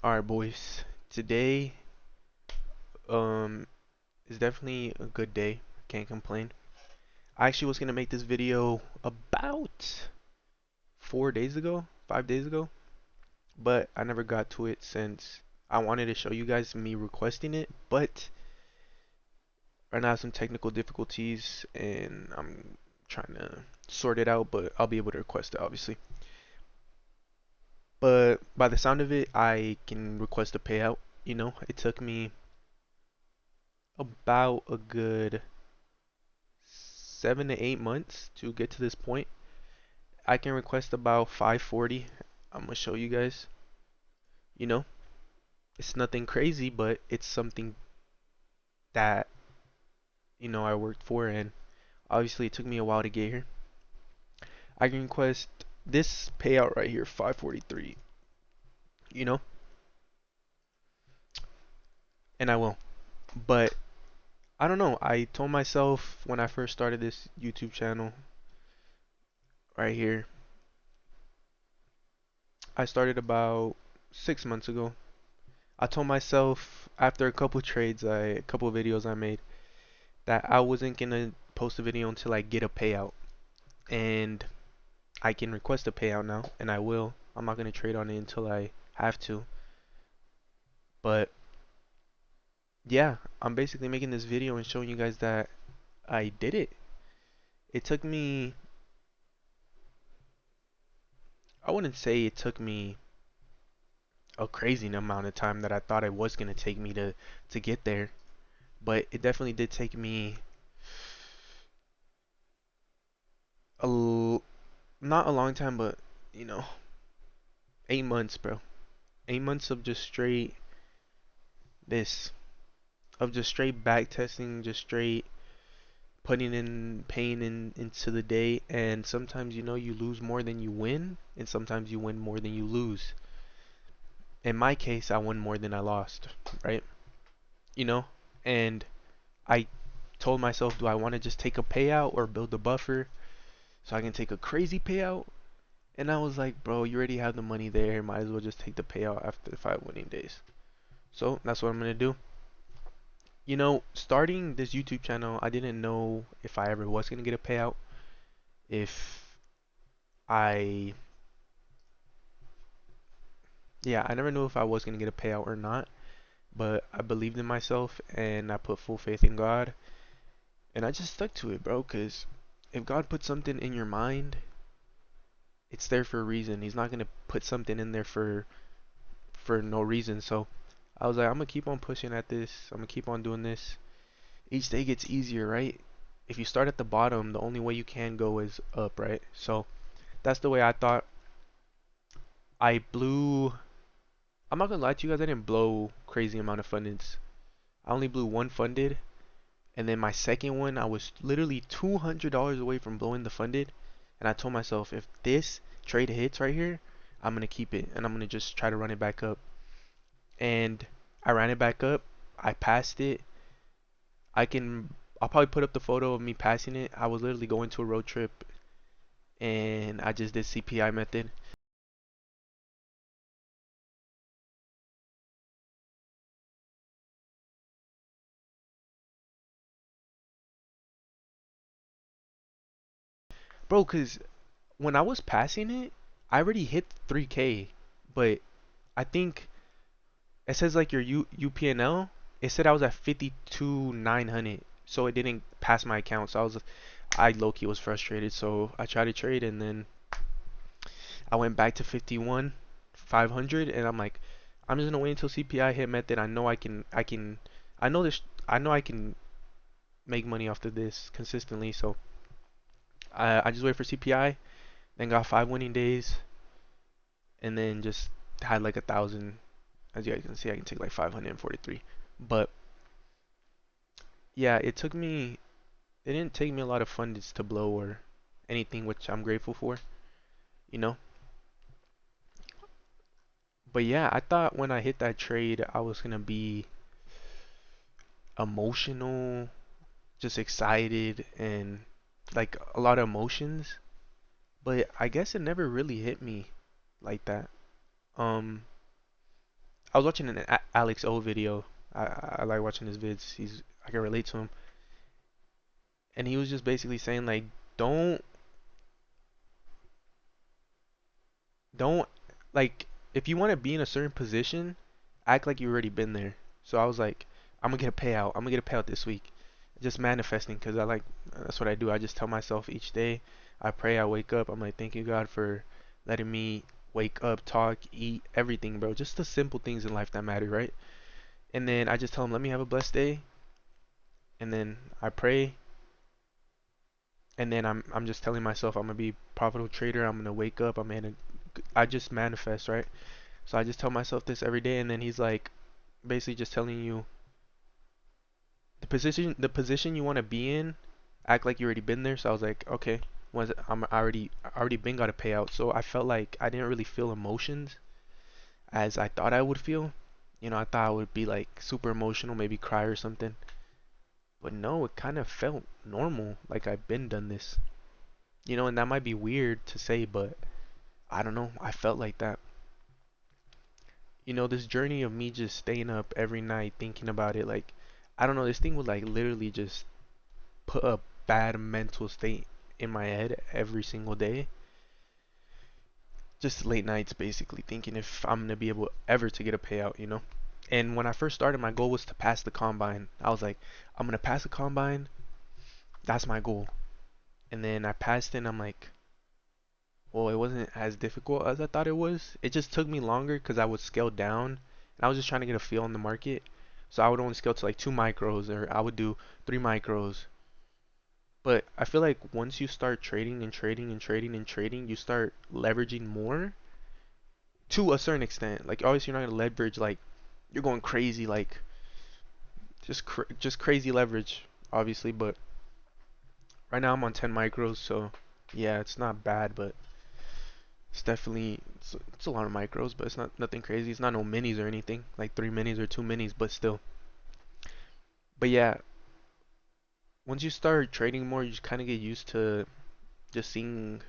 Alright, boys. Today, um, is definitely a good day. Can't complain. I actually was gonna make this video about 4 days ago, 5 days ago, but I never got to it since I wanted to show you guys me requesting it, but right now I have some technical difficulties and I'm trying to sort it out, but I'll be able to request it obviously. But by the sound of it, I can request a payout. It took me about a good 7 to 8 months to get to this point. I can request about 540. I'm gonna show you guys. You know, it's nothing crazy, but it's something that I worked for, and obviously it took me a while to get here. I can request this payout right here, 543. You know, and I will. But I don't know. I told myself when I first started this YouTube channel right here. I started about 6 months ago. I told myself after a couple trades, a couple videos I made, that I wasn't gonna post a video until I get a payout. And I can request a payout now, and I will. I'm not gonna trade on it until I have to. But yeah, I'm basically making this video and showing you guys that I did it. It took me, I wouldn't say it took me a crazy amount of time that I thought it was gonna take me to get there, but it definitely did take me a not a long time, but you know, 8 months, bro. 8 months of just straight this, of just straight back testing, just straight putting in pain into the day. And sometimes you lose more than you win, and sometimes you win more than you lose. In my case, I won more than I lost, right? You know, and I told myself, do I want to just take a payout or build a buffer so I can take a crazy payout? And I was like, bro, you already have the money there. Might as well just take the payout after the 5 winning days. So that's what I'm gonna do. Starting this YouTube channel, I didn't know if I ever was gonna get a payout. If I, yeah, I never knew if I was gonna get a payout or not. But I believed in myself and I put full faith in God. And I just stuck to it, bro. Cause if God put something in your mind, it's there for a reason. He's not gonna put something in there for no reason. So I was like, I'm gonna keep on pushing at this. I'm gonna keep on doing this. Each day gets easier, right? If you start at the bottom, the only way you can go is up, right? So that's the way I thought. I blew, I'm not gonna lie to you guys, I didn't blow crazy amount of fundeds. I only blew one funded, and then my second one, I was literally $200 away from blowing the funded, and I told myself, if this trade hits right here, I'm gonna keep it, and I'm gonna just try to run it back up. And I ran it back up, I passed it. I'll probably put up the photo of me passing it. I was literally going to a road trip, and I just did CPI method. Bro, cause when I was passing it, I already hit 3K, but I think it says like your UPNL. It said I was at 52,900, so it didn't pass my account. So I low-key was frustrated. So I tried to trade, and then I went back to 51,500, and I'm like, I'm just gonna wait until CPI hit method. I know this, I know I can make money off of this consistently. So I just wait for CPI, then got 5 winning days, and then just had like 1,000. As you guys can see, I can take like 543. But yeah, it didn't take me a lot of funds to blow or anything, which I'm grateful for, you know. But yeah, I thought when I hit that trade, I was gonna be emotional, just excited, and like a lot of emotions. But I guess it never really hit me like that. Um, I was watching an Alex O video. I like watching his vids. I can relate to him, and he was just basically saying like, don't don't like if you want to be in a certain position, act like you already been there. So I was like, I'm gonna get a payout. I'm gonna get a payout this week. Just manifesting, because that's what I do. I just tell myself each day. I pray. I wake up. I'm like, thank you God for letting me wake up, talk, eat, everything, bro. Just the simple things in life that matter, right? And then I just tell him, let me have a blessed day. And then I pray. And then I'm just telling myself I'm gonna be a profitable trader. I'm gonna wake up. I just manifest, right? So I just tell myself this every day, and then he's like, basically just telling you the position you want to be in, act like you already been there. So I was like, okay, I already been got a payout. So I felt like I didn't really feel emotions as I thought I would feel. I thought I would be like super emotional, maybe cry or something. But no, it kind of felt normal, like I've been done this. And that might be weird to say, but I don't know. I felt like that. This journey of me just staying up every night thinking about it, like, I don't know, this thing would like literally just put a bad mental state in my head every single day. Just late nights basically thinking if I'm gonna be able ever to get a payout. And when I first started, my goal was to pass the combine. I was like, I'm gonna pass the combine. That's my goal. And then I passed it and I'm like, well, it wasn't as difficult as I thought it was. It just took me longer because I would scale down and I was just trying to get a feel on the market. So I would only scale to like 2 micros, or I would do 3 micros. But I feel like once you start trading and trading and trading and trading, you start leveraging more to a certain extent. Like obviously you're not gonna leverage like you're going crazy, like just crazy leverage, obviously. But right now I'm on 10 micros, so yeah, it's not bad, but it's a lot of micros, but it's not nothing crazy. It's not no minis or anything like 3 minis or 2 minis, but still. But yeah, once you start trading more, you just kind of get used to just seeing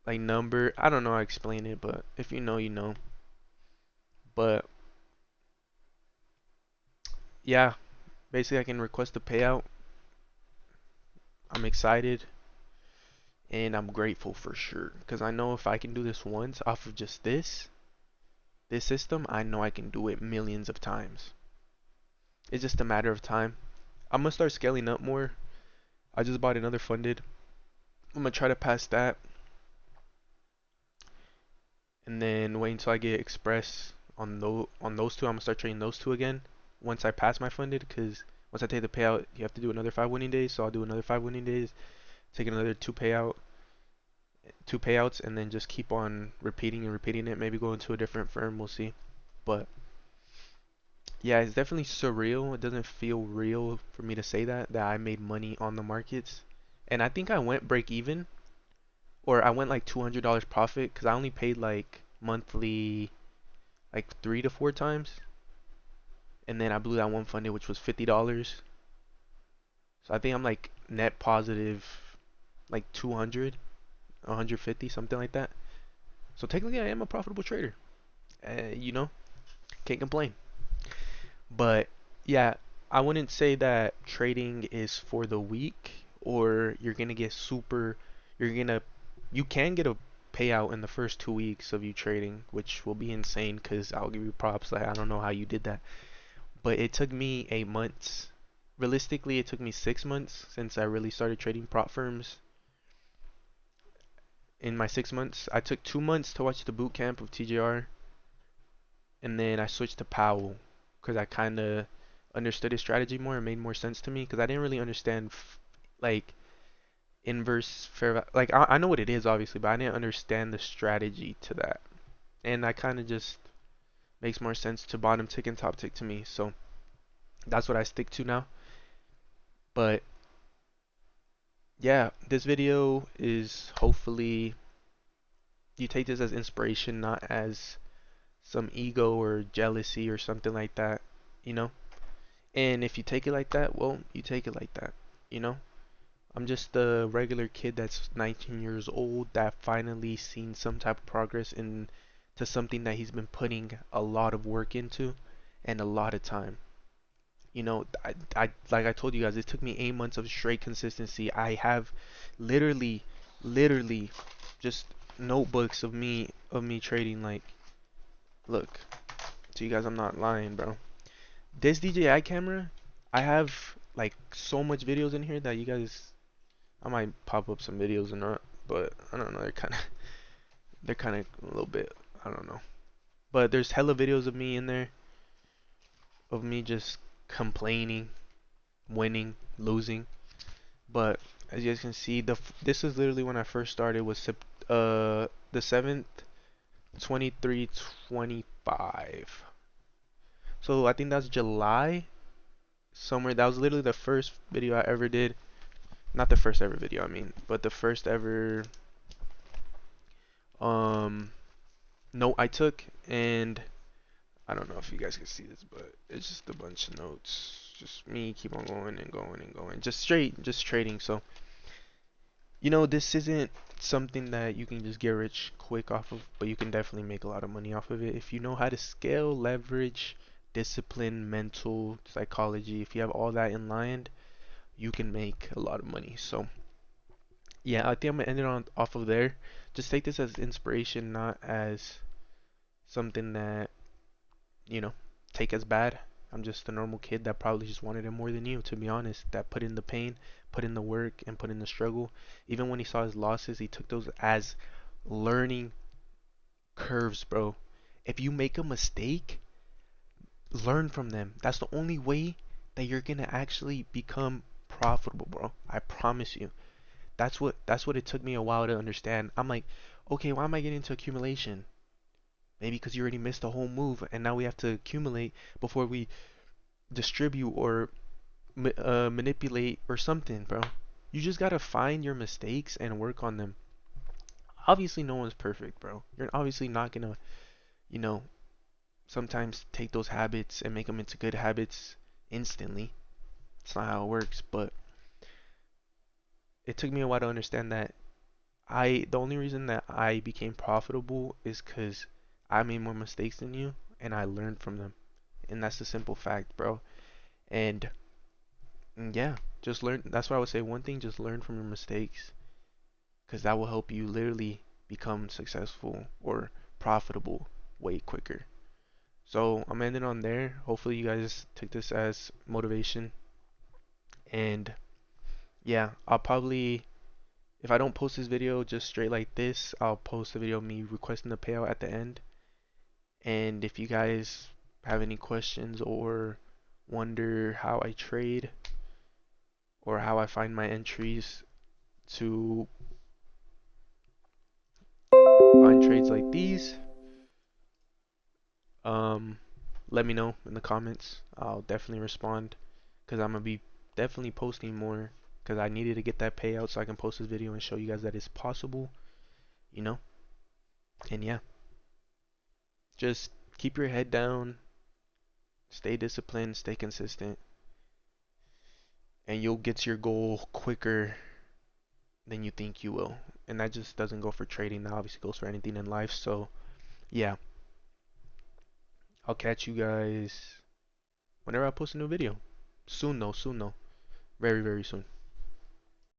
like number. I don't know how to explain it, but if you know, you know. But yeah, basically I can request a payout. I'm excited and I'm grateful for sure because I know if I can do this once off of just this system, I know I can do it millions of times. It's just a matter of time. I'm gonna start scaling up more. I just bought another funded. I'm gonna try to pass that and then wait until I get express on those two. I'm gonna start trading those two again once I pass my funded, because once I take the payout, you have to do another 5 winning days. So I'll do another 5 winning days, take another two payouts, and then just keep on repeating and repeating it. Maybe go into a different firm. We'll see. But yeah, it's definitely surreal. It doesn't feel real for me to say that I made money on the markets. And I think I went break even, or I went like $200 profit because I only paid like monthly like 3 to 4 times, and then I blew that one funded which was $50. So I think I'm like net positive like 200, 150, something like that. So technically I am a profitable trader. Can't complain. But yeah, I wouldn't say that trading is for the weak, or you're gonna get super. You're gonna you can get a payout in the first 2 weeks of you trading, which will be insane because I'll give you props. Like I don't know how you did that, but it took me 8 months. Realistically, it took me 6 months since I really started trading prop firms. In my 6 months, I took 2 months to watch the boot camp of TJR, and then I switched to Powell because I kind of understood his strategy more. It made more sense to me because I didn't really understand like inverse fair value. Like I know what it is obviously, but I didn't understand the strategy to that. And I kind of just makes more sense to bottom tick and top tick to me. So that's what I stick to now. But yeah, this video is hopefully you take this as inspiration, not as some ego or jealousy or something like that, you know? And if you take it like that, well, you take it like that, you know? I'm just a regular kid that's 19 years old that finally seen some type of progress in to something that he's been putting a lot of work into and a lot of time. You know, I like I told you guys, it took me 8 months of straight consistency. I have literally, literally just notebooks of me trading. Like, look, to you guys, I'm not lying, bro. This DJI camera, I have like so much videos in here that you guys, I might pop up some videos or not, but I don't know. They're kind of a little bit, I don't know. But there's hella videos of me in there, of me just complaining, winning, losing. But as you guys can see, this is literally when I first started, was the 7th, 23/25. So I think that's July somewhere. That was literally the first video I ever did. Not the first ever video, I mean, but the first ever um note I took. And I don't know if you guys can see this, but it's just a bunch of notes. Just me keep on going and going and going. Just trading. So, you know, this isn't something that you can just get rich quick off of, but you can definitely make a lot of money off of it if you know how to scale, leverage, discipline, mental, psychology. If you have all that in line, you can make a lot of money. So, yeah, I think I'm gonna end it on off of there. Just take this as inspiration, not as something that, you know, take as bad. I'm just a normal kid that probably just wanted it more than you, to be honest. That put in the pain, put in the work, and put in the struggle. Even when he saw his losses, he took those as learning curves, bro. If you make a mistake, learn from them. That's the only way that you're gonna actually become profitable, bro. I promise you. That's what it took me a while to understand. I'm like, okay, why am I getting into accumulation? Maybe because you already missed the whole move, and now we have to accumulate before we distribute or manipulate or something, bro. You just gotta find your mistakes and work on them. Obviously, no one's perfect, bro. You're obviously not gonna, you know, sometimes take those habits and make them into good habits instantly. It's not how it works, but it took me a while to understand that the only reason that I became profitable is because I made more mistakes than you and I learned from them. And that's the simple fact, bro. And yeah, just learn. That's what I would say. One thing, just learn from your mistakes, because that will help you literally become successful or profitable way quicker. So I'm ending on there. Hopefully you guys took this as motivation. And yeah, I'll probably, if I don't post this video just straight like this, I'll post a video of me requesting the payout at the end. And if you guys have any questions or wonder how I trade or how I find my entries to find trades like these, um, let me know in the comments. I'll definitely respond because I'm gonna be definitely posting more because I needed to get that payout so I can post this video and show you guys that it's possible, you know? And yeah, just keep your head down, stay disciplined, stay consistent, and you'll get to your goal quicker than you think you will. And that just doesn't go for trading, that obviously goes for anything in life. So, yeah, I'll catch you guys whenever I post a new video. Soon though, very, very soon.